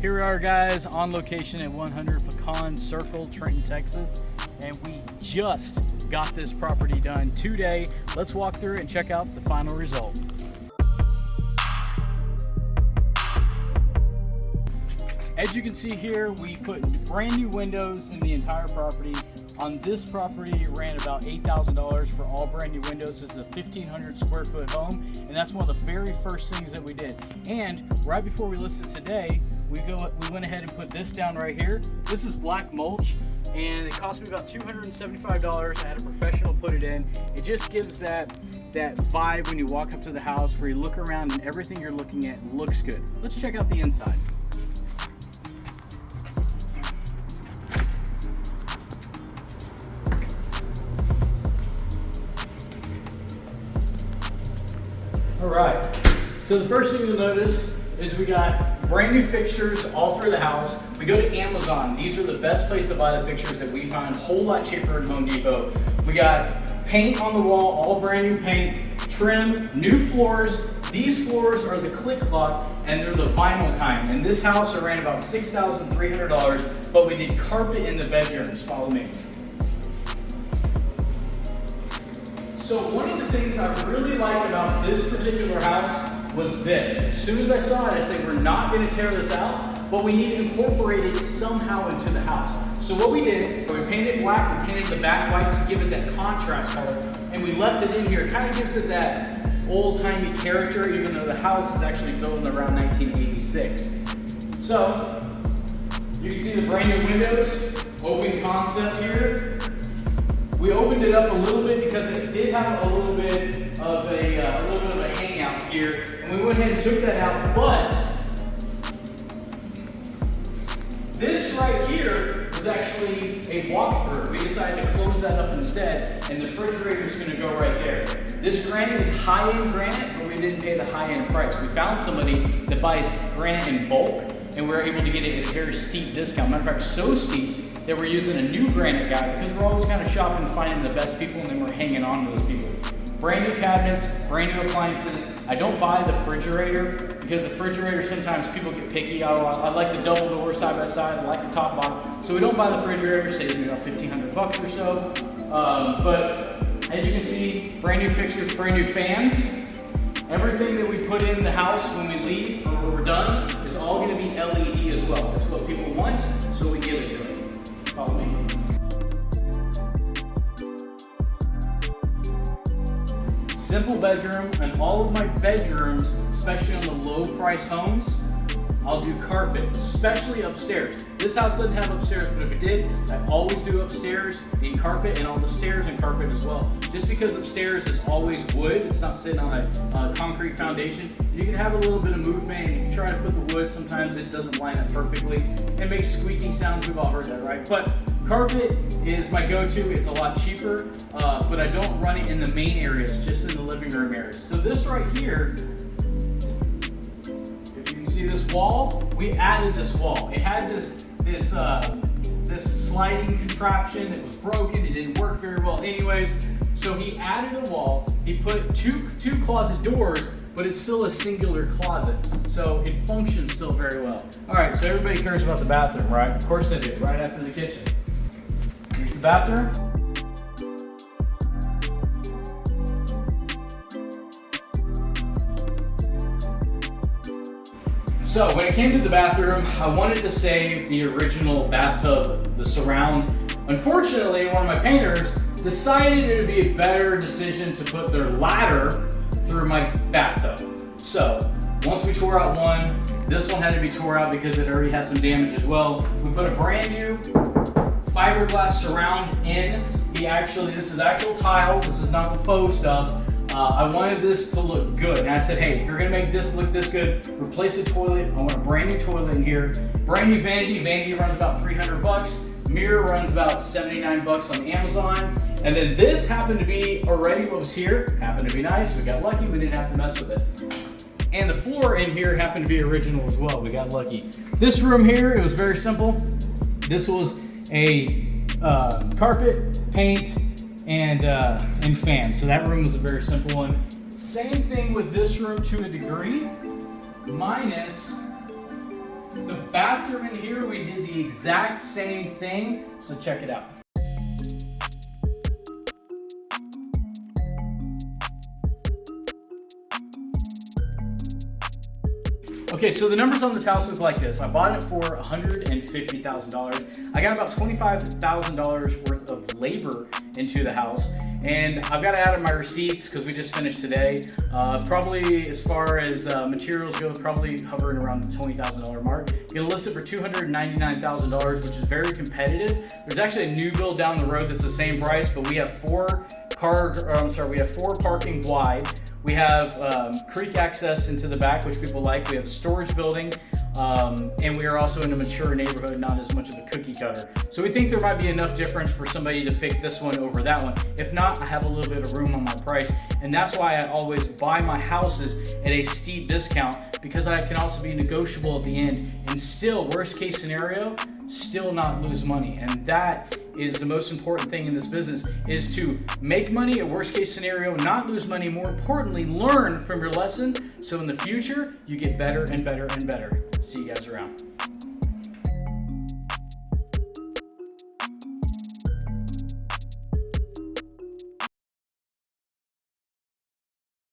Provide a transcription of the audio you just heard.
Here we are, guys, on location at 100 Pecan Circle, Trenton, Texas, and we just got this property done today. Let's walk through it and check out the final result. As you can see here, we put brand new windows in the entire property. On this property, it ran about $8,000 for all brand new windows. This is a 1,500 square foot home, and that's one of the very first things that we did. And right before we listed today, we went ahead and put this down right here. This is black mulch, and it cost me about $275. I had a professional put it in. It just gives that vibe when you walk up to the house where you look around and everything you're looking at looks good. Let's check out the inside. All right, so the first thing you'll notice is we got brand new fixtures all through the house. We go to Amazon. These are the best place to buy the fixtures that we find, a whole lot cheaper than Home Depot. We got paint on the wall, all brand new paint, trim, new floors. These floors are the click lock and they're the vinyl kind. And this house ran about $6,300, but we did carpet in the bedrooms. Follow me. So one of the things I really liked about this particular house was this. As soon as I saw it, I said, we're not going to tear this out, but we need to incorporate it somehow into the house. So what we did, we painted black, we painted the back white to give it that contrast color, and we left it in here. It kind of gives it that old-timey character, even though the house is actually built in around 1986. So, you can see the brand new windows, open concept here. We opened it up a little bit because it did have a little bit of a hangout here, and we went ahead and took that out. But this right here was actually a walkthrough. We decided to close that up instead, and the refrigerator is going to go right there. This granite is high-end granite, but we didn't pay the high-end price. We found somebody that buys granite in bulk, and we were able to get it at a very steep discount. Matter of fact, so steep that we're using a new granite guy because we're always kind of shopping and finding the best people, and then we're hanging on to those people. Brand new cabinets, brand new appliances. I don't buy the refrigerator because the refrigerator, sometimes people get picky. I like the double door side by side. I like the top bottom. So we don't buy the refrigerator. Saves me about $1,500 or so. But as you can see, brand new fixtures, brand new fans. Everything that we put in the house when we leave or when we're done is all going to be LED as well. That's what people want, so we give it to them. Follow me. Simple bedroom, and all of my bedrooms, especially on the low price homes, I'll do carpet, especially upstairs. This house doesn't have upstairs, but if it did, I always do upstairs in carpet, and all the stairs in carpet as well. Just because upstairs is always wood, it's not sitting on a concrete foundation, you can have a little bit of movement. If you try to put the wood, sometimes it doesn't line up perfectly. It makes squeaking sounds, we've all heard that, right? But carpet is my go-to. It's a lot cheaper, but I don't run it in the main areas, just in the living room areas. So this right here, see this wall? We added this wall. It had this sliding contraption that was broken. It didn't work very well anyways. So he added a wall. He put two closet doors, but it's still a singular closet. So it functions still very well. All right, so everybody cares about the bathroom, right? Of course they do, right after the kitchen. Here's the bathroom. So when it came to the bathroom, I wanted to save the original bathtub, the surround. Unfortunately, one of my painters decided it would be a better decision to put their ladder through my bathtub. So once we tore out one, this one had to be tore out because it already had some damage as well. We put a brand new fiberglass surround in. This is actual tile, this is not the faux stuff. I wanted this to look good, and I said, hey, if you're gonna make this look this good, replace the toilet. I want a brand new toilet in here. Brand new vanity. Vanity runs about $300. Mirror runs about $79 on Amazon. And then this happened to be already what was here. Happened to be nice. We got lucky. We didn't have to mess with it. And the floor in here happened to be original as well. We got lucky. This room here, it was very simple. This was a carpet, paint, and fans. So that room was a very simple one. Same thing with this room to a degree, minus The bathroom in here, we did the exact same thing, so check it out. Okay, so the numbers on this house look like this. I bought it for $150,000. I got about $25,000 worth of labor into the house, and I've got to add in my receipts because we just finished today. Probably as far as materials go, probably hovering around the $20,000 mark. Gonna list it for $299,000, which is very competitive. There's actually a new build down the road that's the same price, but we have four parking wide. We have creek access into the back, which people like. We have a storage building, and we are also in a mature neighborhood, not as much of a cookie cutter. So we think there might be enough difference for somebody to pick this one over that one. If not, I have a little bit of room on my price, and that's why I always buy my houses at a steep discount, because I can also be negotiable at the end and still, worst case scenario, still not lose money. And that is the most important thing in this business, is to make money at worst case scenario, not lose money. More importantly, learn from your lesson so in the future you get better and better and better. See you guys around.